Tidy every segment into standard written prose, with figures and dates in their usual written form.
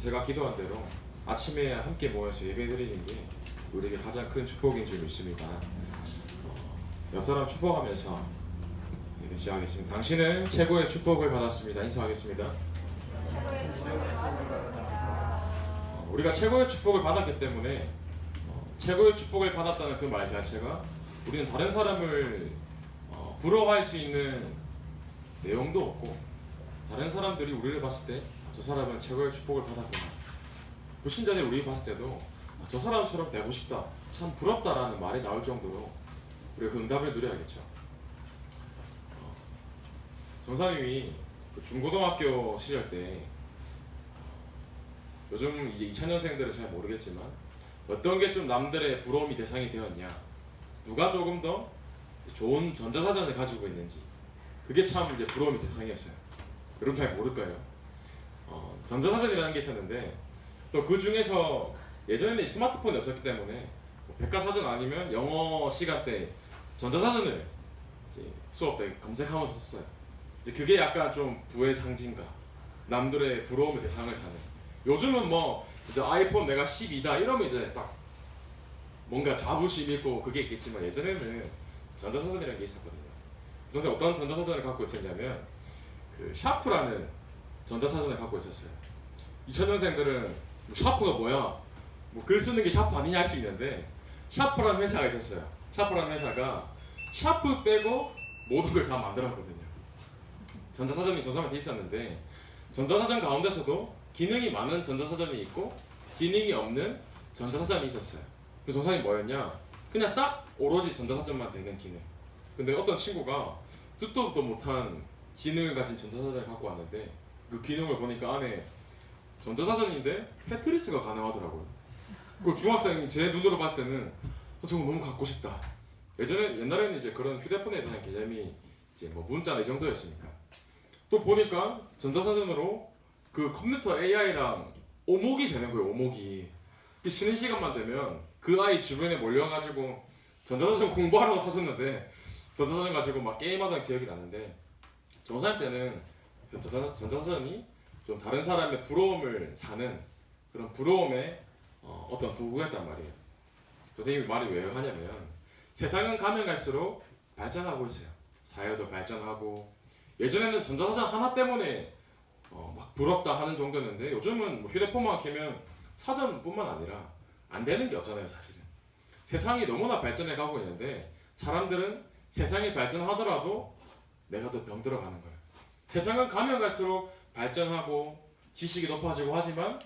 제가 기도한 대로 아침에 함께 모여서 예배드리는 게 우리에게 가장 큰 축복인 줄 믿습니다. 옆 사람 축복하면서 예배 시작하겠습니다. 당신은 최고의 축복을 받았습니다. 인사하겠습니다. 우리가 최고의 축복을 받았기 때문에 최고의 축복을 받았다는 그 말 자체가 우리는 다른 사람을 부러워할 수 있는 내용도 없고, 다른 사람들이 우리를 봤을 때 저 사람은 최고의 축복을 받았구나, 불신자들이 우리 봤을 때도 저 사람처럼 되고 싶다, 참 부럽다라는 말이 나올 정도로 우리가 그 응답을 누려야겠죠. 전사님이 그 중고등학교 시절 때, 요즘 이제 2000년생들은 잘 모르겠지만 어떤 게 좀 남들의 부러움이 대상이 되었냐, 누가 조금 더 좋은 전자사전을 가지고 있는지, 그게 참 이제 부러움이 대상이었어요. 여러분 잘 모를 거예요. 전자사전이라는 게 있었는데, 또 그 중에서 예전에는 스마트폰이 없었기 때문에 백과사전 아니면 영어 시간 때 전자사전을 이제 수업 때 검색하면서 썼어요. 이제 그게 약간 좀 부의 상징과 남들의 부러움의 대상을 사는. 요즘은 뭐 이제 아이폰 내가 12다 이러면 이제 딱 뭔가 자부심 있고 그게 있겠지만, 예전에는 전자사전이라는 게 있었거든요. 그래서 어떤 전자사전을 갖고 있었냐면 그 샤프라는 전자사전을 갖고 있었어요. 2000년생들은 샤프가 뭐야? 뭐 글 쓰는 게 샤프 아니냐 할 수 있는데, 샤프라는 회사가 있었어요. 샤프라는 회사가 샤프 빼고 모든 걸 다 만들었거든요. 전자사전이 전사만 돼 있었는데, 전자사전 가운데서도 기능이 많은 전자사전이 있고 기능이 없는 전자사전이 있었어요. 그 전사전이 뭐였냐? 그냥 딱 오로지 전자사전만 되는 기능. 근데 어떤 친구가 듣도 보도 못한 기능을 가진 전자사전을 갖고 왔는데, 그 기능을 보니까 안에 전자사전인데 테트리스가 가능하더라고요. 그 중학생이 제 눈으로 봤을 때는 저거 너무 갖고 싶다. 옛날에는 이제 그런 휴대폰에 대한 개념이 이제 뭐 문자나 이 정도였으니까. 또 보니까 전자사전으로 그 컴퓨터 AI랑 오목이 되는 거예요. 오목이. 쉬는 시간만 되면 그 아이 주변에 몰려가지고 전자사전 공부하라고 사줬는데, 전자사전 가지고 막 게임하던 기억이 나는데, 정사님 때는 그 전자사전이 좀 다른 사람의 부러움을 사는 그런 부러움의 어떤 도구였단 말이에요. 선생님이 말이 왜 하냐면, 세상은 가면 갈수록 발전하고 있어요. 사회도 발전하고, 예전에는 전자사전 하나 때문에 막 부럽다 하는 정도였는데, 요즘은 뭐 휴대폰만 켜면 사전뿐만 아니라 안 되는 게 없잖아요. 사실은 세상이 너무나 발전해 가고 있는데, 사람들은 세상이 발전하더라도 내가 더 병들어 가는 거예요. 세상은 가면 갈수록 발전하고 지식이 높아지고 하지만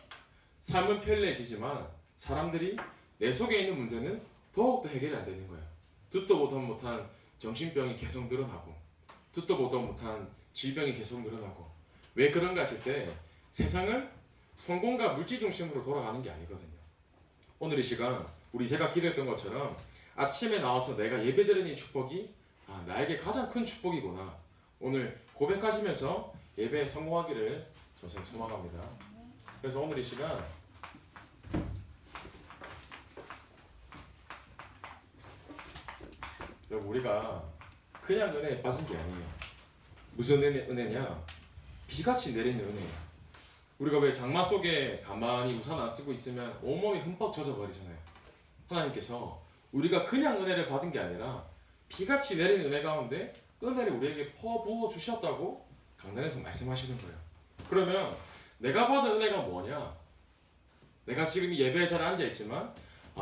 삶은 편리해지지만, 사람들이 내 속에 있는 문제는 더욱더 해결이 안 되는 거예요. 듣도 보도 못한 정신병이 계속 늘어나고, 듣도 보도 못한 질병이 계속 늘어나고. 왜 그런가 했을 때, 세상은 성공과 물질 중심으로 돌아가는 게 아니거든요. 오늘 이 시간 우리 제가 기도했던 것처럼 아침에 나와서 내가 예배드리는 이 축복이 나에게 가장 큰 축복이구나, 오늘 고백하시면서 예배에 성공하기를 저는 소망합니다. 그래서 오늘 이 시간 여러분, 우리가 그냥 은혜에 빠진 게 아니에요. 무슨 은혜냐? 비같이 내리는 은혜예요. 우리가 왜 장마 속에 가만히 우산 안 쓰고 있으면 온몸이 흠뻑 젖어 버리잖아요. 하나님께서 우리가 그냥 은혜를 받은 게 아니라 비같이 내리는 은혜 가운데 은혜를 우리에게 퍼부어 주셨다고 강단에서 말씀하시는 거예요. 그러면 내가 받은 은혜가 뭐냐? 내가 지금 이 예배의 자리에 앉아있지만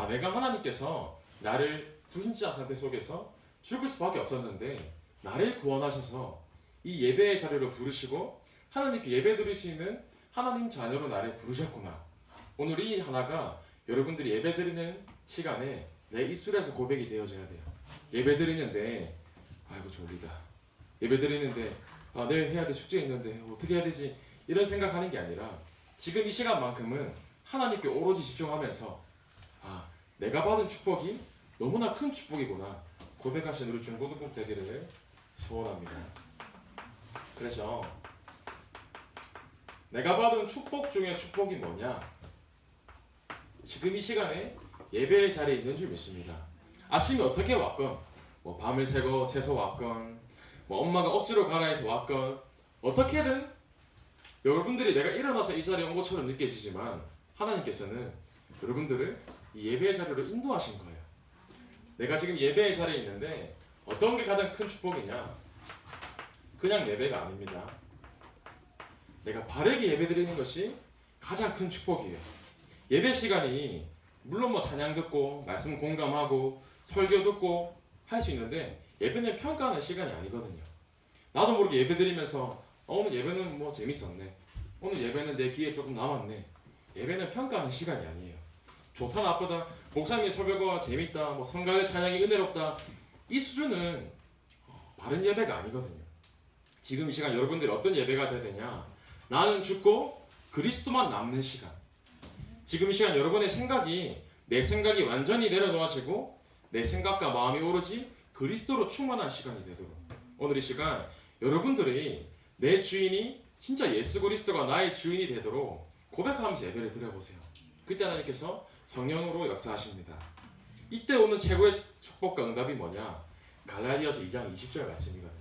내가 하나님께서 나를 불신자 상태 속에서 죽을 수밖에 없었는데 나를 구원하셔서 이 예배의 자리로 부르시고 하나님께 예배 드릴 수 있는 하나님 자녀로 나를 부르셨구나. 오늘 이 하나가 여러분들이 예배 드리는 시간에 내 입술에서 고백이 되어져야 돼요. 예배 드리는데 아이고 졸리다, 예배 드리는데 내일 해야 될 숙제 있는데 어떻게 해야 되지, 이런 생각하는 게 아니라 지금 이 시간만큼은 하나님께 오로지 집중하면서 내가 받은 축복이 너무나 큰 축복이구나 고백하신 우리 중고등부 되기를 소원합니다. 그래서 내가 받은 축복 중에 축복이 뭐냐? 지금 이 시간에 예배의 자리에 있는 줄 믿습니다. 아침에 어떻게 왔건, 뭐 밤을 새서 왔건, 뭐 엄마가 억지로 가라 해서 왔건, 어떻게든 여러분들이 내가 일어나서 이 자리에 온 것처럼 느껴지지만 하나님께서는 여러분들을 이 예배의 자리로 인도하신 거예요. 내가 지금 예배의 자리에 있는데 어떤 게 가장 큰 축복이냐? 그냥 예배가 아닙니다. 내가 바르게 예배드리는 것이 가장 큰 축복이에요. 예배 시간이 물론 뭐 찬양 듣고 말씀 공감하고 설교 듣고 할 수 있는데 예배는 평가하는 시간이 아니거든요. 나도 모르게 예배 드리면서 오늘 예배는 뭐 재밌었네, 오늘 예배는 내 귀에 조금 남았네. 예배는 평가하는 시간이 아니에요. 좋다 나쁘다, 목사님의 설교가 재밌다, 뭐 성가대 찬양이 은혜롭다, 이 수준은 바른 예배가 아니거든요. 지금 이 시간 여러분들이 어떤 예배가 돼야 되냐? 나는 죽고 그리스도만 남는 시간. 지금 이 시간 여러분의 생각이, 내 생각이 완전히 내려놓아지고 내 생각과 마음이 오로지 그리스도로 충만한 시간이 되도록, 오늘 이 시간 여러분들이 내 주인이 진짜 예수 그리스도가 나의 주인이 되도록 고백하면서 예배를 드려보세요. 그때 하나님께서 성령으로 역사하십니다. 이때 오는 최고의 축복과 응답이 뭐냐? 갈라디아서 2장 20절 말씀이거든요.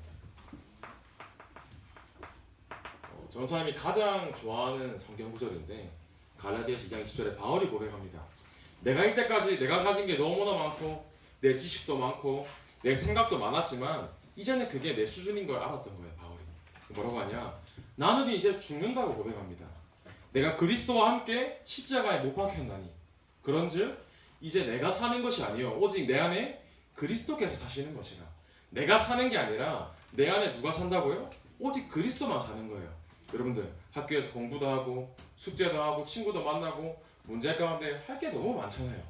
전사님이 가장 좋아하는 성경 구절인데 갈라디아서 2장 20절에 바울이 고백합니다. 내가 이때까지 내가 가진 게 너무나 많고 내 지식도 많고 내 생각도 많았지만 이제는 그게 내 수준인 걸 알았던 거예요. 바울이 뭐라고 하냐? 나는 이제 죽는다고 고백합니다. 내가 그리스도와 함께 십자가에 못 박혔나니 그런즉 이제 내가 사는 것이 아니요 오직 내 안에 그리스도께서 사시는 것이라. 내가 사는 게 아니라 내 안에 누가 산다고요? 오직 그리스도만 사는 거예요. 여러분들 학교에서 공부도 하고 숙제도 하고 친구도 만나고 문제 가운데 할 게 너무 많잖아요.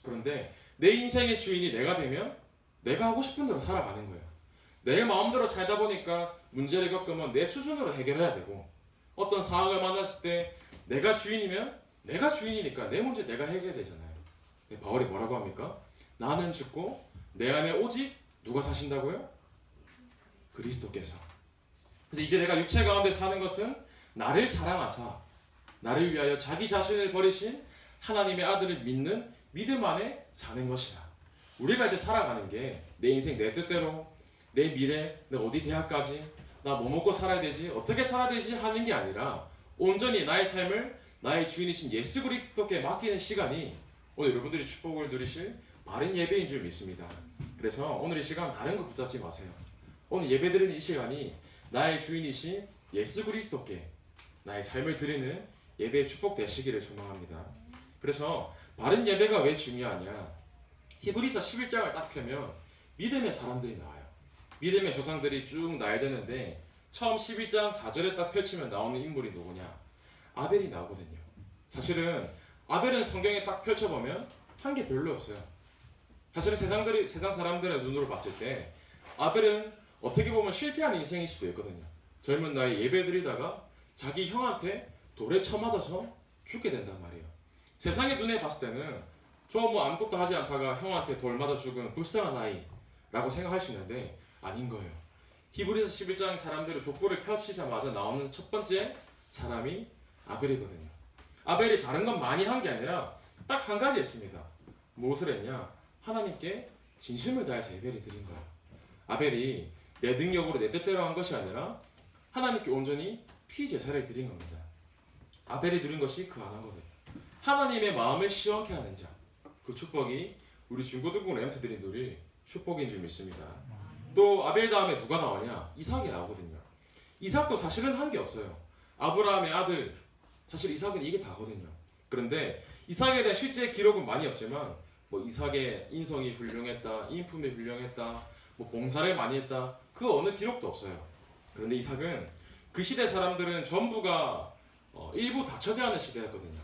그런데 내 인생의 주인이 내가 되면 내가 하고 싶은 대로 살아가는 거예요. 내 마음대로 살다 보니까 문제를 겪으면 내 수준으로 해결해야 되고, 어떤 상황을 만났을 때 내가 주인이면 내가 주인이니까 내 문제 내가 해결되잖아요. 바울이 뭐라고 합니까? 나는 죽고 내 안에 오직 누가 사신다고요? 그리스도께서. 그래서 이제 내가 육체 가운데 사는 것은 나를 사랑하사 나를 위하여 자기 자신을 버리신 하나님의 아들을 믿는 믿음 안에 사는 것이라. 우리가 이제 살아가는 게 내 인생 내 뜻대로, 내 미래, 내 어디 대학까지, 나 뭐 먹고 살아야 되지, 어떻게 살아야 되지 하는 게 아니라 온전히 나의 삶을 나의 주인이신 예수 그리스도께 맡기는 시간이 오늘 여러분들이 축복을 누리실 바른 예배인 줄 믿습니다. 그래서 오늘 이 시간 다른 거 붙잡지 마세요. 오늘 예배드리는 이 시간이 나의 주인이신 예수 그리스도께 나의 삶을 드리는 예배의 축복 되시기를 소망합니다. 그래서 바른 예배가 왜 중요하냐? 히브리서 11장을 딱 펴면 믿음의 사람들이 나와요. 믿음의 조상들이 쭉 나열되는데 처음 11장 4절에 딱 펼치면 나오는 인물이 누구냐? 아벨이 나오거든요. 사실은 아벨은 성경에 딱 펼쳐보면 한 게 별로 없어요. 사실은 세상 사람들의 눈으로 봤을 때 아벨은 어떻게 보면 실패한 인생일 수도 있거든요. 젊은 나이 예배드리다가 자기 형한테 돌에 쳐맞아서 죽게 된단 말이에요. 세상의 눈에 봤을 때는 저 뭐 아무것도 하지 않다가 형한테 돌 맞아 죽은 불쌍한 아이라고 생각할 수 있는데 아닌 거예요. 히브리서 11장 사람들의 족보를 펼치자마자 나오는 첫 번째 사람이 아벨이거든요. 아벨이 다른 건 많이 한 게 아니라 딱 한 가지 했습니다. 무엇을 했냐? 하나님께 진심을 다해서 예배를 드린 거예요. 아벨이 내 능력으로 내 뜻대로 한 것이 아니라 하나님께 온전히 피제사를 드린 겁니다. 아벨이 누린 것이 그 안 한 거예요. 하나님의 마음을 시원케 하는 자, 그 축복이 우리 중고등부 렘트들이 누릴 축복인 줄 믿습니다. 또 아벨 다음에 누가 나오냐? 이삭이 나오거든요. 이삭도 사실은 한 게 없어요. 아브라함의 아들, 사실 이삭은 이게 다거든요. 그런데 이삭에 대한 실제 기록은 많이 없지만 뭐 이삭의 인성이 훌륭했다, 인품이 훌륭했다, 뭐 봉사를 많이 했다, 그 어느 기록도 없어요. 그런데 이삭은 그 시대 사람들은 전부가 일부 다 처제하는 시대였거든요.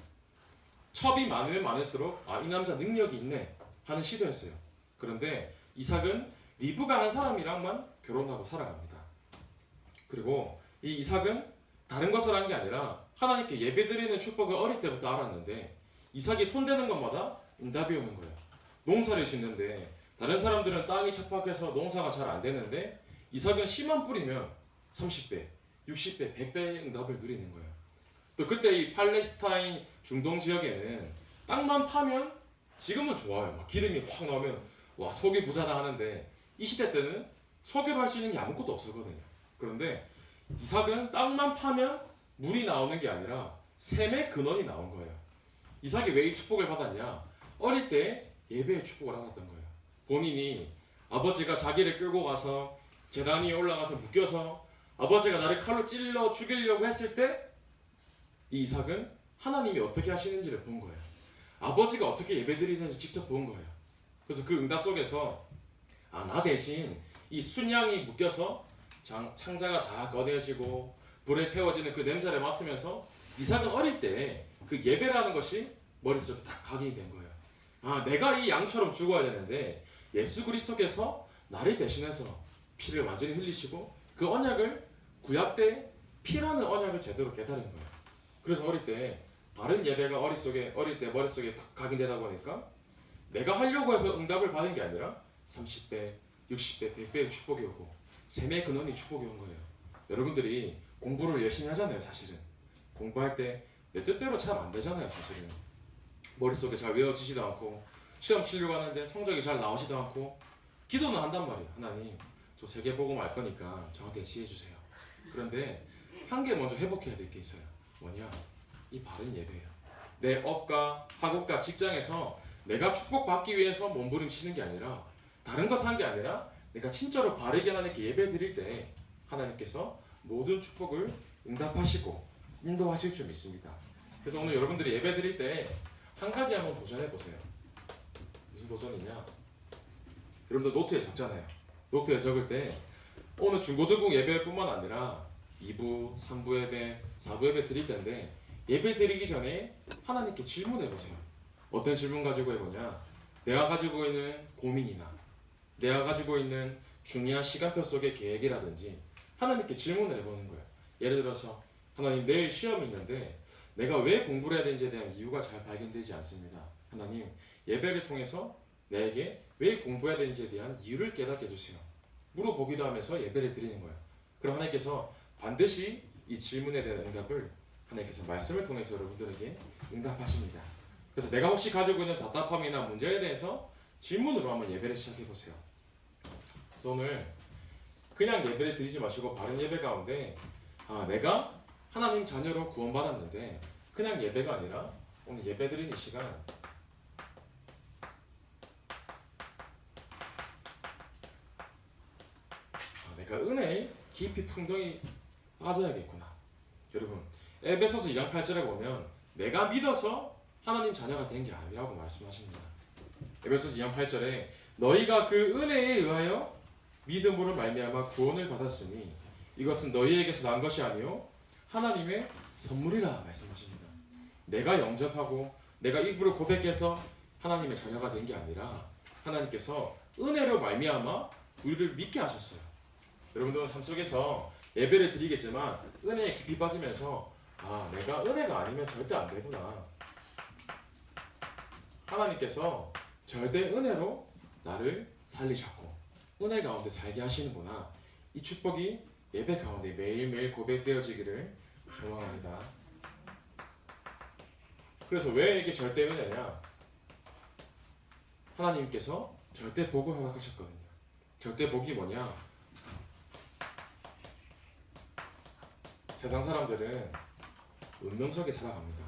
첩이 많으면 많을수록 이 남자 능력이 있네 하는 시대였어요. 그런데 이삭은 리브가 한 사람이랑만 결혼하고 살아갑니다. 그리고 이 이삭은 다른 것을 한 게 아니라 하나님께 예배드리는 축복을 어릴 때부터 알았는데 이삭이 손대는 것마다 응답이 오는 거예요. 농사를 짓는데 다른 사람들은 땅이 척박해서 농사가 잘 안 되는데 이삭은 씨만 뿌리면 30배, 60배, 100배의 응답을 누리는 거예요. 또 그때 이 팔레스타인 중동 지역에는 땅만 파면 지금은 좋아요. 막 기름이 확 나오면 와 석유 부자다 하는데 이 시대 때는 석유를 할 수 있는 게 아무것도 없었거든요. 그런데 이삭은 땅만 파면 물이 나오는 게 아니라 샘의 근원이 나온 거예요. 이삭이 왜 이 축복을 받았냐? 어릴 때 예배의 축복을 알았던 거예요. 본인이 아버지가 자기를 끌고 가서 제단 위에 올라가서 묶여서 아버지가 나를 칼로 찔러 죽이려고 했을 때 이 이삭은 하나님이 어떻게 하시는지를 본 거예요. 아버지가 어떻게 예배드리는지 직접 본 거예요. 그래서 그 응답 속에서 나 대신 이 순양이 묶여서 창자가 다 꺼내지고 불에 태워지는 그 냄새를 맡으면서 이삭은 어릴 때 그 예배라는 것이 머릿속에 딱 각인이 된 거예요. 내가 이 양처럼 죽어야 되는데 예수 그리스도께서 나를 대신해서 피를 완전히 흘리시고 그 언약을 구약 때 피라는 언약을 제대로 깨달은 거예요. 그래서 어릴 때 바른 예배가 어릴 때 머릿속에 딱 각인되다 보니까 내가 하려고 해서 응답을 받은 게 아니라 30배, 60배, 100배의 축복이 오고 샘의 근원이 축복이 온 거예요. 여러분들이 공부를 열심히 하잖아요. 사실은 공부할 때 내 뜻대로 잘 안 되잖아요. 사실은 머릿속에 잘 외워지지도 않고 시험 치려고 하는데 성적이 잘 나오지도 않고 기도는 한단 말이에요. 하나님 저 세계복음 알 거니까 저한테 지혜 주세요. 그런데 한 개 먼저 회복해야 될 게 있어요. 뭐냐? 이 바른 예배예요. 내 업과 학업과 직장에서 내가 축복받기 위해서 몸부림치는 게 아니라 다른 것 한 게 아니라 내가 진짜로 바르게 하나님께 예배 드릴 때 하나님께서 모든 축복을 응답하시고 인도하실 줄 믿습니다. 그래서 오늘 여러분들이 예배 드릴 때 한 가지 한번 도전해 보세요. 무슨 도전이냐? 여러분들 노트에 적잖아요. 노트에 적을 때 오늘 중고등부 예배뿐만 아니라 2부, 3부 예배, 4부 예배 드릴 텐데 예배 드리기 전에 하나님께 질문해 보세요. 어떤 질문 가지고 해보냐? 내가 가지고 있는 고민이나 내가 가지고 있는 중요한 시간표 속의 계획이라든지 하나님께 질문을 해보는 거예요. 예를 들어서 하나님 내일 시험이 있는데 내가 왜 공부를 해야 되는지에 대한 이유가 잘 발견되지 않습니다. 하나님 예배를 통해서 내게 왜 공부해야 되는지에 대한 이유를 깨닫게 해주세요. 물어보기도 하면서 예배를 드리는 거예요. 그럼 하나님께서 반드시 이 질문에 대한 응답을 하나님께서 말씀을 통해서 여러분들에게 응답하십니다. 그래서 내가 혹시 가지고 있는 답답함이나 문제에 대해서 질문으로 한번 예배를 시작해 보세요. 그래서 오늘 그냥 예배를 드리지 마시고 바른 예배 가운데 내가 하나님 자녀로 구원받았는데 그냥 예배가 아니라 오늘 예배 드리는 이 시간 내가 은혜에 깊이 풍덩이 빠져야겠구나. 여러분 에베소서 2장 8절에 보면 내가 믿어서 하나님 자녀가 된 게 아니라고 말씀하십니다. 에베소서 2장 8절에 너희가 그 은혜에 의하여 믿음으로 말미암아 구원을 받았으니 이것은 너희에게서 난 것이 아니요 하나님의 선물이라 말씀하십니다. 내가 영접하고 내가 입으로 고백해서 하나님의 자녀가 된 게 아니라 하나님께서 은혜로 말미암아 우리를 믿게 하셨어요. 여러분들은 삶 속에서 예배를 드리겠지만 은혜에 깊이 빠지면서 내가 은혜가 아니면 절대 안 되구나. 하나님께서 절대 은혜로 나를 살리셨고 은혜 가운데 살게 하시는구나. 이 축복이 예배 가운데 매일매일 고백되어지기를 소망합니다. 그래서 왜 이게 절대 은혜냐? 하나님께서 절대 복을 허락하셨거든요. 절대 복이 뭐냐? 세상 사람들은 운명 속에 살아갑니다.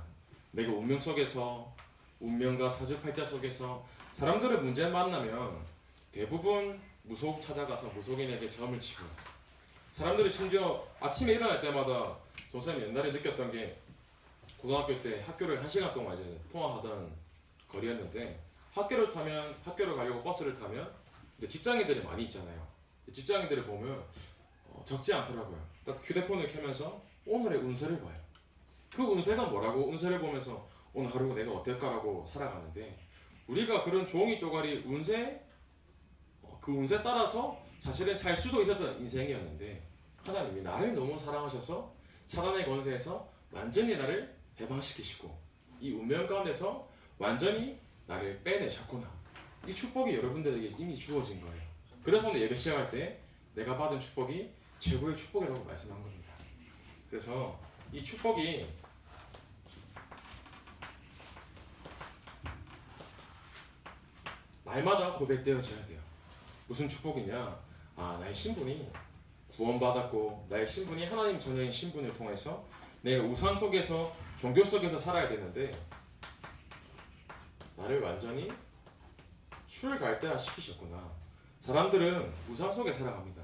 내가 운명 속에서 운명과 사주팔자 속에서 사람들의 문제 만나면 대부분 무속 찾아가서 무속인에게 점을 치고 사람들이 심지어 아침에 일어날 때마다 조선이 옛날에 느꼈던 게 고등학교 때 학교를 1시간 동안 이제 통화하던 거리였는데 학교를 가려고 버스를 타면 이제 직장인들이 많이 있잖아요. 직장인들을 보면 적지 않더라고요. 딱 휴대폰을 켜면서 오늘의 운세를 봐요. 그 운세가 뭐라고 운세를 보면서 오늘 하루가 내가 어떨까라고 살아가는데 우리가 그런 종이 쪼가리 운세 그 운세 따라서 사실은 살 수도 있었던 인생이었는데 하나님이 나를 너무 사랑하셔서 사단의 권세에서 완전히 나를 해방시키시고 이 운명 가운데서 완전히 나를 빼내셨구나. 이 축복이 여러분들에게 이미 주어진 거예요. 그래서 오늘 예배 시작할 때 내가 받은 축복이 최고의 축복이라고 말씀한 겁니다. 그래서 이 축복이 날마다 고백되어져야 돼요. 무슨 축복이냐? 나의 신분이 구원받았고 나의 신분이 하나님 자녀인 신분을 통해서 내 우상 속에서 종교 속에서 살아야 되는데 나를 완전히 출갈대화 시키셨구나. 사람들은 우상 속에 살아갑니다.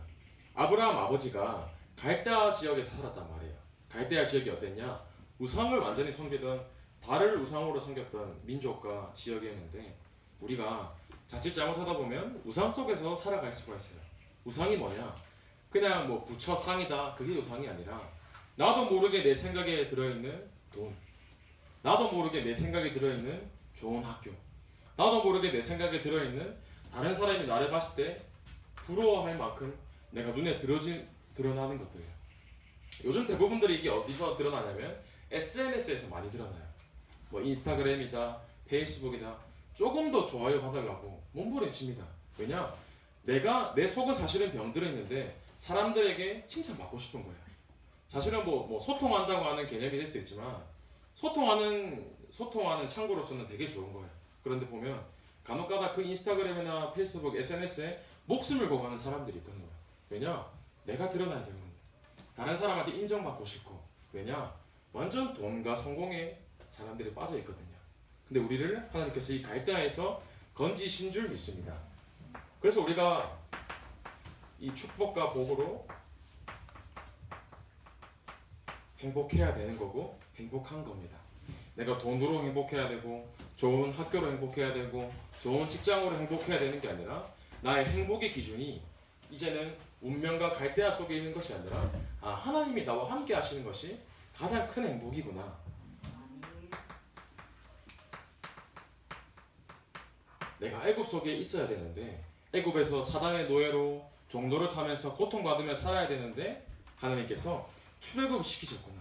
아브라함 아버지가 갈대아 지역에서 살았단 말이에요. 갈대아 지역이 어땠냐? 우상을 완전히 섬기던 달을 우상으로 섬겼던 민족과 지역이었는데 우리가 자칫 잘못하다 보면 우상 속에서 살아갈 수가 있어요. 우상이 뭐냐? 그냥 뭐 부처 상이다 그게 우상이 아니라 나도 모르게 내 생각에 들어있는 돈, 나도 모르게 내 생각에 들어있는 좋은 학교, 나도 모르게 내 생각에 들어있는 다른 사람이 나를 봤을 때 부러워할 만큼 내가 눈에 드러나는 것들이에요. 요즘 대부분들이 이게 어디서 드러나냐면 SNS에서 많이 드러나요. 뭐 인스타그램이다, 페이스북이다. 조금 더 좋아요 받으려고 몸부림칩니다. 왜냐? 내가 내 속은 사실은 병들어 있는데 사람들에게 칭찬받고 싶은 거예요. 사실은 뭐 소통한다고 하는 개념이 될 수 있지만 소통하는 창구로서는 되게 좋은 거예요. 그런데 보면 간혹가다 그 인스타그램이나 페이스북, SNS에 목숨을 걸고 하는 사람들이 있거든요. 왜냐? 내가 드러나야 되거든요. 다른 사람한테 인정받고 싶고. 왜냐? 완전 돈과 성공에 사람들이 빠져 있거든요. 근데 우리를 하나님께서 이 갈대아에서 건지신 줄 믿습니다. 그래서 우리가 이 축복과 복으로 행복해야 되는 거고 행복한 겁니다. 내가 돈으로 행복해야 되고 좋은 학교로 행복해야 되고 좋은 직장으로 행복해야 되는 게 아니라 나의 행복의 기준이 이제는 운명과 갈대아 속에 있는 것이 아니라 하나님이 나와 함께 하시는 것이 가장 큰 행복이구나. 내가 애굽 속에 있어야 되는데 애굽에서 사단의 노예로 종로를 타면서 고통받으며 살아야 되는데 하나님께서 출애굽을 시키셨구나.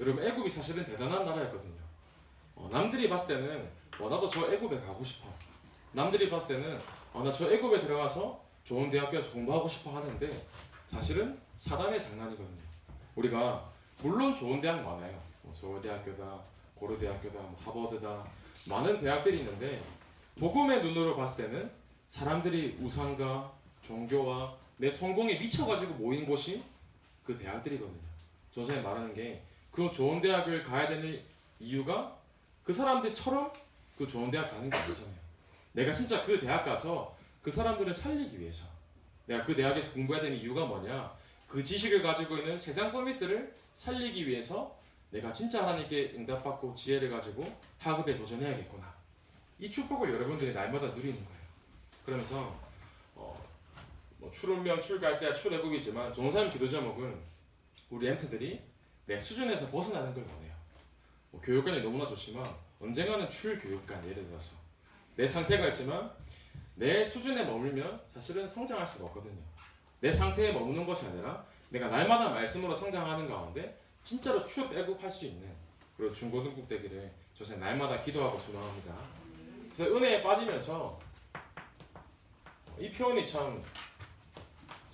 여러분 애굽이 사실은 대단한 나라였거든요. 남들이 봤을 때는 나도 저 애굽에 가고 싶어. 남들이 봤을 때는 나 저 애굽에 들어가서 좋은 대학교에서 공부하고 싶어 하는데 사실은 사단의 장난이거든요. 우리가 물론 좋은 대학 많아요. 서울대학교다, 고려대학교다, 하버드다 많은 대학들이 있는데 복음의 눈으로 봤을 때는 사람들이 우상과 종교와 내 성공에 미쳐가지고 모인 곳이 그 대학들이거든요. 전사님 말하는 게 그 좋은 대학을 가야 되는 이유가 그 사람들처럼 그 좋은 대학 가는 게 아니잖아요. 내가 진짜 그 대학 가서 그 사람들을 살리기 위해서 내가 그 대학에서 공부해야 되는 이유가 뭐냐? 그 지식을 가지고 있는 세상 서밋들을 살리기 위해서 내가 진짜 하나님께 응답받고 지혜를 가지고 학업에 도전해야겠구나. 이 축복을 여러분들이 날마다 누리는 거예요. 그러면서 출운명, 출갈대아, 출애굽이지만 종사님 기도 제목은 우리 엠트들이 내 수준에서 벗어나는 걸 원해요. 교육관이 너무나 좋지만 언젠가는 출교육관, 예를 들어서 내 상태가 있지만 내 수준에 머물면 사실은 성장할 수가 없거든요. 내 상태에 머무는 것이 아니라 내가 날마다 말씀으로 성장하는 가운데 진짜로 출애굽할 수 있는 그리고 중고등국 되기를 저는 날마다 기도하고 소망합니다. 그래서 은혜에 빠지면서 이 표현이 참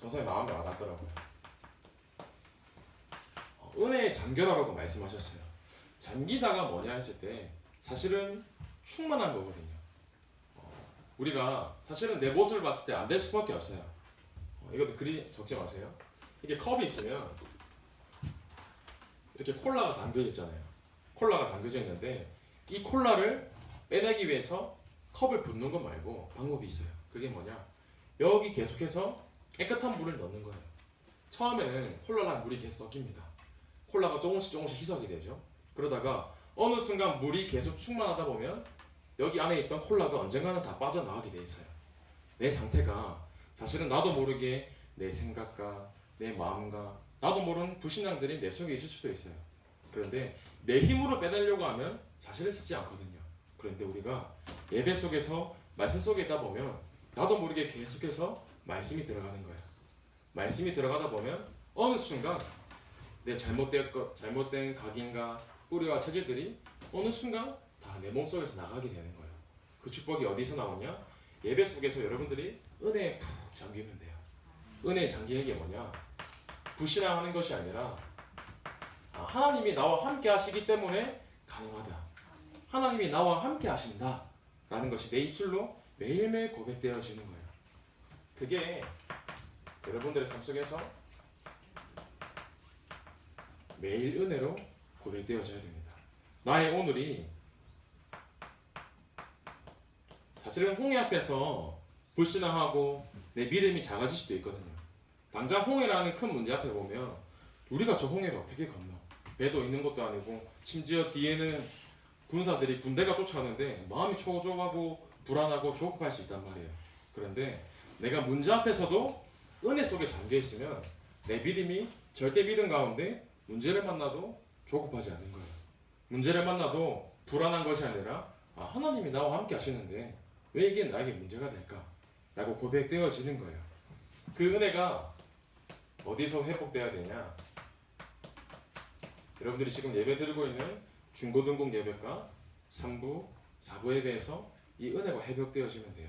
저의 마음에 와닿더라고요. 은혜의 잠겨라라고 말씀하셨어요. 잠기다가 뭐냐 했을 때 사실은 충만한 거거든요. 우리가 사실은 내 모습을 봤을 때 안 될 수밖에 없어요. 이것도 그리 적지 마세요. 이게 컵이 있으면 이렇게 콜라가 담겨져 있잖아요. 콜라가 담겨져 있는데 이 콜라를 빼내기 위해서 컵을 붓는 것 말고 방법이 있어요. 그게 뭐냐? 여기 계속해서 깨끗한 물을 넣는 거예요. 처음에는 콜라랑 물이 계속 섞입니다. 콜라가 조금씩 희석이 되죠. 그러다가 어느 순간 물이 계속 충만하다 보면 여기 안에 있던 콜라가 언젠가는 다 빠져나가게 돼 있어요. 내 상태가 사실은 나도 모르게 내 생각과 내 마음과 나도 모르는 불신앙들이 내 속에 있을 수도 있어요. 그런데 내 힘으로 빼내려고 하면 사실은 쉽지 않거든요. 그런데 우리가 예배 속에서 말씀 속에 있다 보면 나도 모르게 계속해서 말씀이 들어가는 거예요. 말씀이 들어가다 보면 어느 순간 내 잘못된 각인과 뿌리와 체질들이 어느 순간 다 내 몸속에서 나가게 되는 거예요. 그 축복이 어디서 나오냐? 예배 속에서 여러분들이 은혜에 푹 잠기면 돼요. 은혜에 잠기는 게 뭐냐? 불신앙하는 것이 아니라 하나님이 나와 함께 하시기 때문에 가능하다. 하나님이 나와 함께 하신다 라는 것이 내 입술로 매일매일 고백되어지는 거예요. 그게 여러분들의 삶 속에서 매일 은혜로 고백되어져야 됩니다. 나의 오늘이 사실은 홍해 앞에서 불신앙하고 내 믿음이 작아질 수도 있거든요. 당장 홍해라는 큰 문제 앞에 보면 우리가 저 홍해를 어떻게 건너? 배도 있는 것도 아니고 심지어 뒤에는 군사들이 군대가 쫓아오는데 마음이 초조하고 불안하고 조급할 수 있단 말이에요. 그런데 내가 문제 앞에서도 은혜 속에 잠겨 있으면 내 믿음이 절대 믿음 가운데 문제를 만나도 조급하지 않는 거예요. 문제를 만나도 불안한 것이 아니라 하나님이 나와 함께 하시는데 왜 이게 나에게 문제가 될까? 라고 고백되어지는 거예요. 그 은혜가 어디서 회복돼야 되냐? 여러분들이 지금 예배 드리고 있는 중고등부 예배과 3부, 4부 예배에서 이 은혜가 회복되어지면 돼요.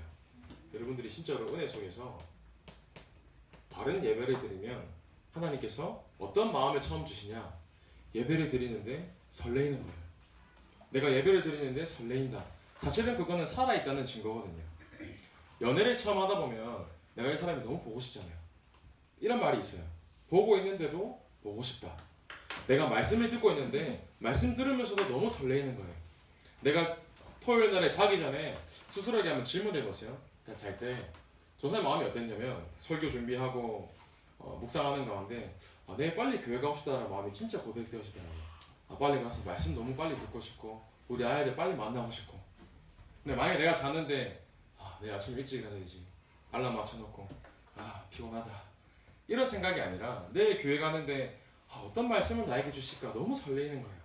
여러분들이 진짜로 은혜 속에서 바른 예배를 드리면 하나님께서 어떤 마음을 처음 주시냐? 예배를 드리는데 설레이는 거예요. 내가 예배를 드리는데 설레인다. 사실은 그거는 살아있다는 증거거든요. 연애를 처음 하다 보면 내가 이 사람이 너무 보고 싶잖아요. 이런 말이 있어요. 보고 있는데도 보고 싶다. 내가 말씀을 듣고 있는데 말씀 들으면서도 너무 설레이는 거예요. 내가 토요일 날에 자기 전에 스스로에게 한번 질문해 보세요. 잘 때 저 사람 마음이 어땠냐면 설교 준비하고 묵상하는 가운데 내일 빨리 교회 가고 싶다는 마음이 진짜 고백되어지더라고요. 빨리 가서 말씀 너무 빨리 듣고 싶고 우리 아이들 빨리 만나고 싶고. 근데 만약에 내가 자는데 내일 아침 일찍 일어나야 되지. 알람 맞춰놓고 피곤하다. 이런 생각이 아니라 내일 교회 가는데 어떤 말씀을 나에게 주실까 너무 설레이는 거예요.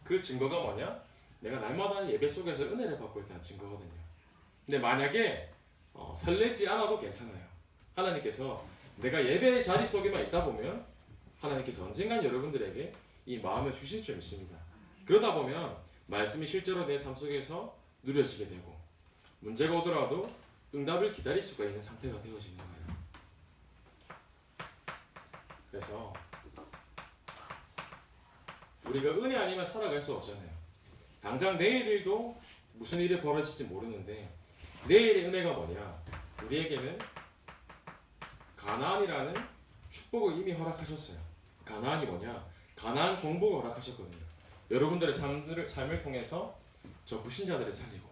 그 증거가 뭐냐? 내가 날마다 예배 속에서 은혜를 받고 있다는 증거거든요. 근데 만약에 설레지 않아도 괜찮아요. 하나님께서 내가 예배의 자리 속에만 있다 보면 하나님께서 언젠간 여러분들에게 이 마음을 주실 줄 믿습니다. 그러다 보면 말씀이 실제로 내 삶 속에서 누려지게 되고 문제가 오더라도 응답을 기다릴 수가 있는 상태가 되어지는 거예요. 그래서 우리가 은혜 아니면 살아갈 수 없잖아요. 당장 내일 일도 무슨 일이 벌어질지 모르는데 내일의 은혜가 뭐냐? 우리에게는 가나안이라는 축복을 이미 허락하셨어요. 가나안이 뭐냐? 가나안 종복을 허락하셨거든요. 여러분들의 삶을 통해서 저 불신자들을 살리고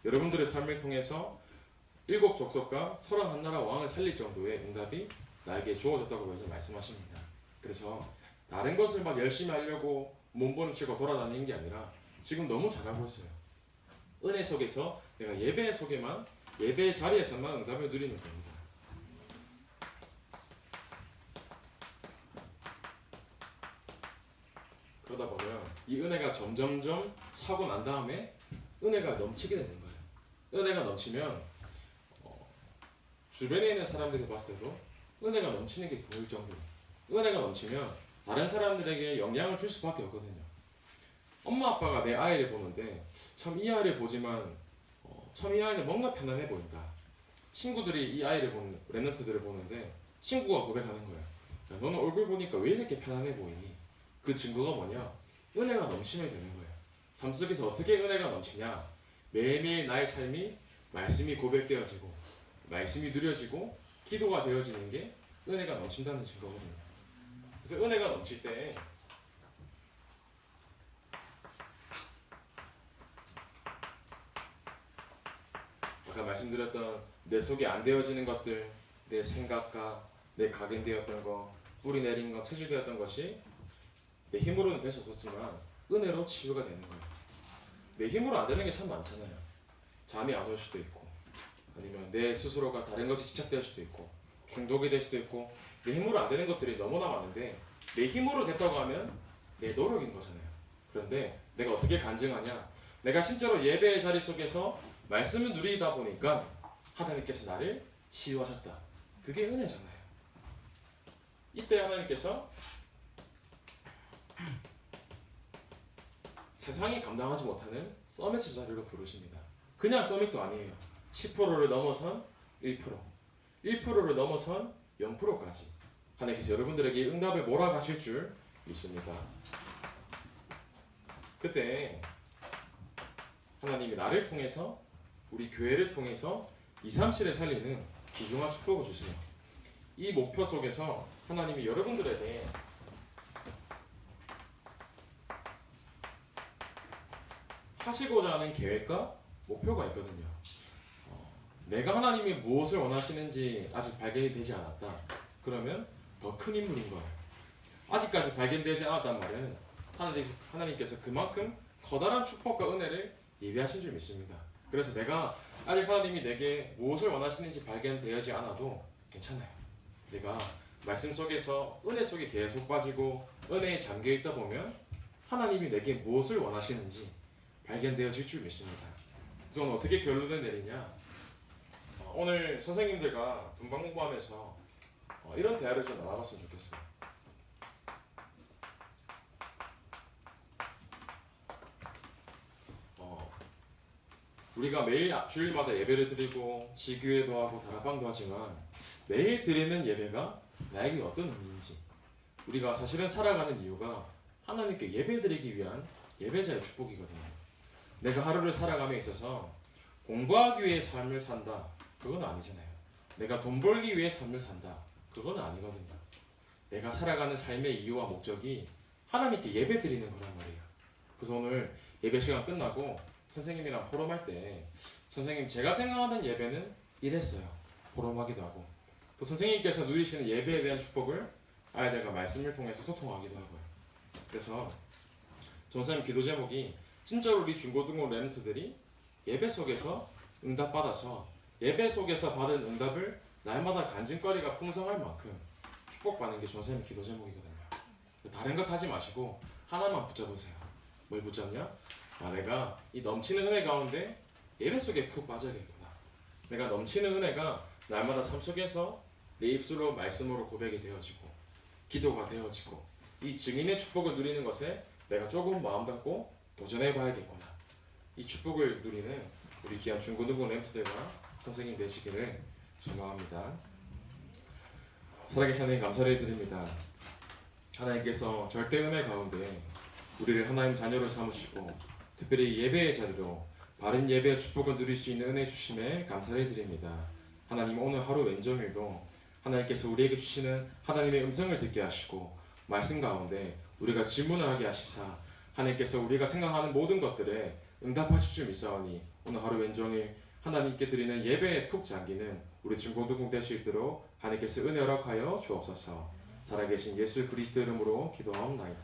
여러분들의 삶을 통해서 7 족속과 31나라 왕을 살릴 정도의 응답이 나에게 주어졌다고 말씀하십니다. 그래서 다른 것을 막 열심히 하려고 몸부림치고 돌아다니는 게 아니라 지금 너무 잘하고 있어요. 은혜 속에서 내가 예배 속에만 예배의 자리에서만 응답을 누리면 됩니다. 그러다 보면 이 은혜가 점점점 차고 난 다음에 은혜가 넘치게 되는 거예요. 은혜가 넘치면 주변에 있는 사람들이 봤을 때도 은혜가 넘치는 게 보일 정도로 은혜가 넘치면 다른 사람들에게 영향을 줄 수밖에 없거든요. 엄마 아빠가 내 아이를 보는데 참 이 아이를 보지만 참 이 아이는 뭔가 편안해 보인다. 친구들이 이 아이를 보는 랩런트들을 보는데 친구가 고백하는 거예요. 야, 너는 얼굴 보니까 왜 이렇게 편안해 보이니? 그 증거가 뭐냐? 은혜가 넘치면 되는 거예요. 삶 속에서 어떻게 은혜가 넘치냐? 매일매일 나의 삶이 말씀이 고백되어지고 말씀이 누려지고 기도가 되어지는 게 은혜가 넘친다는 증거거든요. 그래서 은혜가 넘칠 때 아까 말씀드렸던 내 속에 안 되어지는 것들, 내 생각과 내 각인되었던 거, 뿌리 내린 거, 체질되었던 것이 내 힘으로는 될 수 없었지만 은혜로 치유가 되는 거예요. 내 힘으로 안 되는 게 참 많잖아요. 잠이 안 올 수도 있고 아니면 내 스스로가 다른 것에 집착될 수도 있고 중독이 될 수도 있고 내 힘으로 안 되는 것들이 너무나 많은데 내 힘으로 됐다고 하면 내 노력인 거잖아요. 그런데 내가 어떻게 간증하냐? 내가 실제로 예배의 자리 속에서 말씀을 누리다 보니까 하나님께서 나를 치유하셨다. 그게 은혜잖아요. 이때 하나님께서 세상이 감당하지 못하는 서밋 자리로 부르십니다. 그냥 서밋도 아니에요. 10%를 넘어선 1%, 1%를 넘어선 0%까지 하나님께서 여러분들에게 응답을 몰아가실 줄 믿습니다. 그때 하나님이 나를 통해서 우리 교회를 통해서 237을 살리는 귀중한 축복을 주세요. 이 목표 속에서 하나님이 여러분들에게 하시고자 하는 계획과 목표가 있거든요. 내가 하나님이 무엇을 원하시는지 아직 발견이 되지 않았다. 그러면 더 큰 인물인 거예요. 아직까지 발견되지 않았단 말은 하나님께서 그만큼 커다란 축복과 은혜를 예비하신 줄 믿습니다. 그래서 내가 아직 하나님이 내게 무엇을 원하시는지 발견되지 않아도 괜찮아요. 내가 말씀 속에서 은혜 속에 계속 빠지고 은혜에 잠겨 있다 보면 하나님이 내게 무엇을 원하시는지 발견되어질 줄 믿습니다. 저는 어떻게 결론을 내리냐? 오늘 선생님들과 분방 공부하면서 이런 대화를 좀 나눠봤으면 좋겠어요. 우리가 매일 주일마다 예배를 드리고 지교회도 하고 다락방도 하지만 매일 드리는 예배가 나에게 어떤 의미인지, 우리가 사실은 살아가는 이유가 하나님께 예배드리기 위한 예배자의 축복이거든요. 내가 하루를 살아감에 있어서 공부하기 위해 삶을 산다, 그건 아니잖아요. 내가 돈 벌기 위해 삶을 산다, 그건 아니거든요. 내가 살아가는 삶의 이유와 목적이 하나님께 예배드리는 거란 말이에요. 그래서 오늘 예배 시간 끝나고 선생님이랑 포럼할 때 선생님, 제가 생각하는 예배는 이랬어요. 포럼하기도 하고, 또 선생님께서 누리시는 예배에 대한 축복을 아이들과 말씀을 통해서 소통하기도 하고요. 그래서 선생님 기도 제목이 진짜로 우리 중고등부 랩런트들이 예배 속에서 응답받아서 예배 속에서 받은 응답을 날마다 간증거리가 풍성할 만큼 축복받는 게 선생님 기도 제목이거든요. 다른 것 하지 마시고 하나만 붙잡으세요. 뭘 붙잡냐? 내가 이 넘치는 은혜 가운데 예배 속에 푹 빠져야겠구나. 내가 넘치는 은혜가 날마다 삶 속에서 내 입술로 말씀으로 고백이 되어지고 기도가 되어지고 이 증인의 축복을 누리는 것에 내가 조금 마음 닫고 도전해 봐야겠구나. 이 축복을 누리는 우리 귀한 중고등부 랩런트들과 선생님 되시기를 소망합니다. 살아계신 하나님 감사를 드립니다. 하나님께서 절대 은혜 가운데 우리를 하나님 자녀로 삼으시고 특별히 예배의 자리로 바른 예배의 축복을 누릴 수 있는 은혜 주심에 감사를 드립니다. 하나님, 오늘 하루 왼종일도 하나님께서 우리에게 주시는 하나님의 음성을 듣게 하시고 말씀 가운데 우리가 질문을 하게 하시사 하나님께서 우리가 생각하는 모든 것들에 응답하실 줄 믿사오니 오늘 하루 왼종일 하나님께 드리는 예배에 푹 잠기는 우리 중고등부 될 수 있도록 하나님께서 은혜 허락하여 주옵소서. 살아계신 예수 그리스도 이름으로 기도하옵나이다.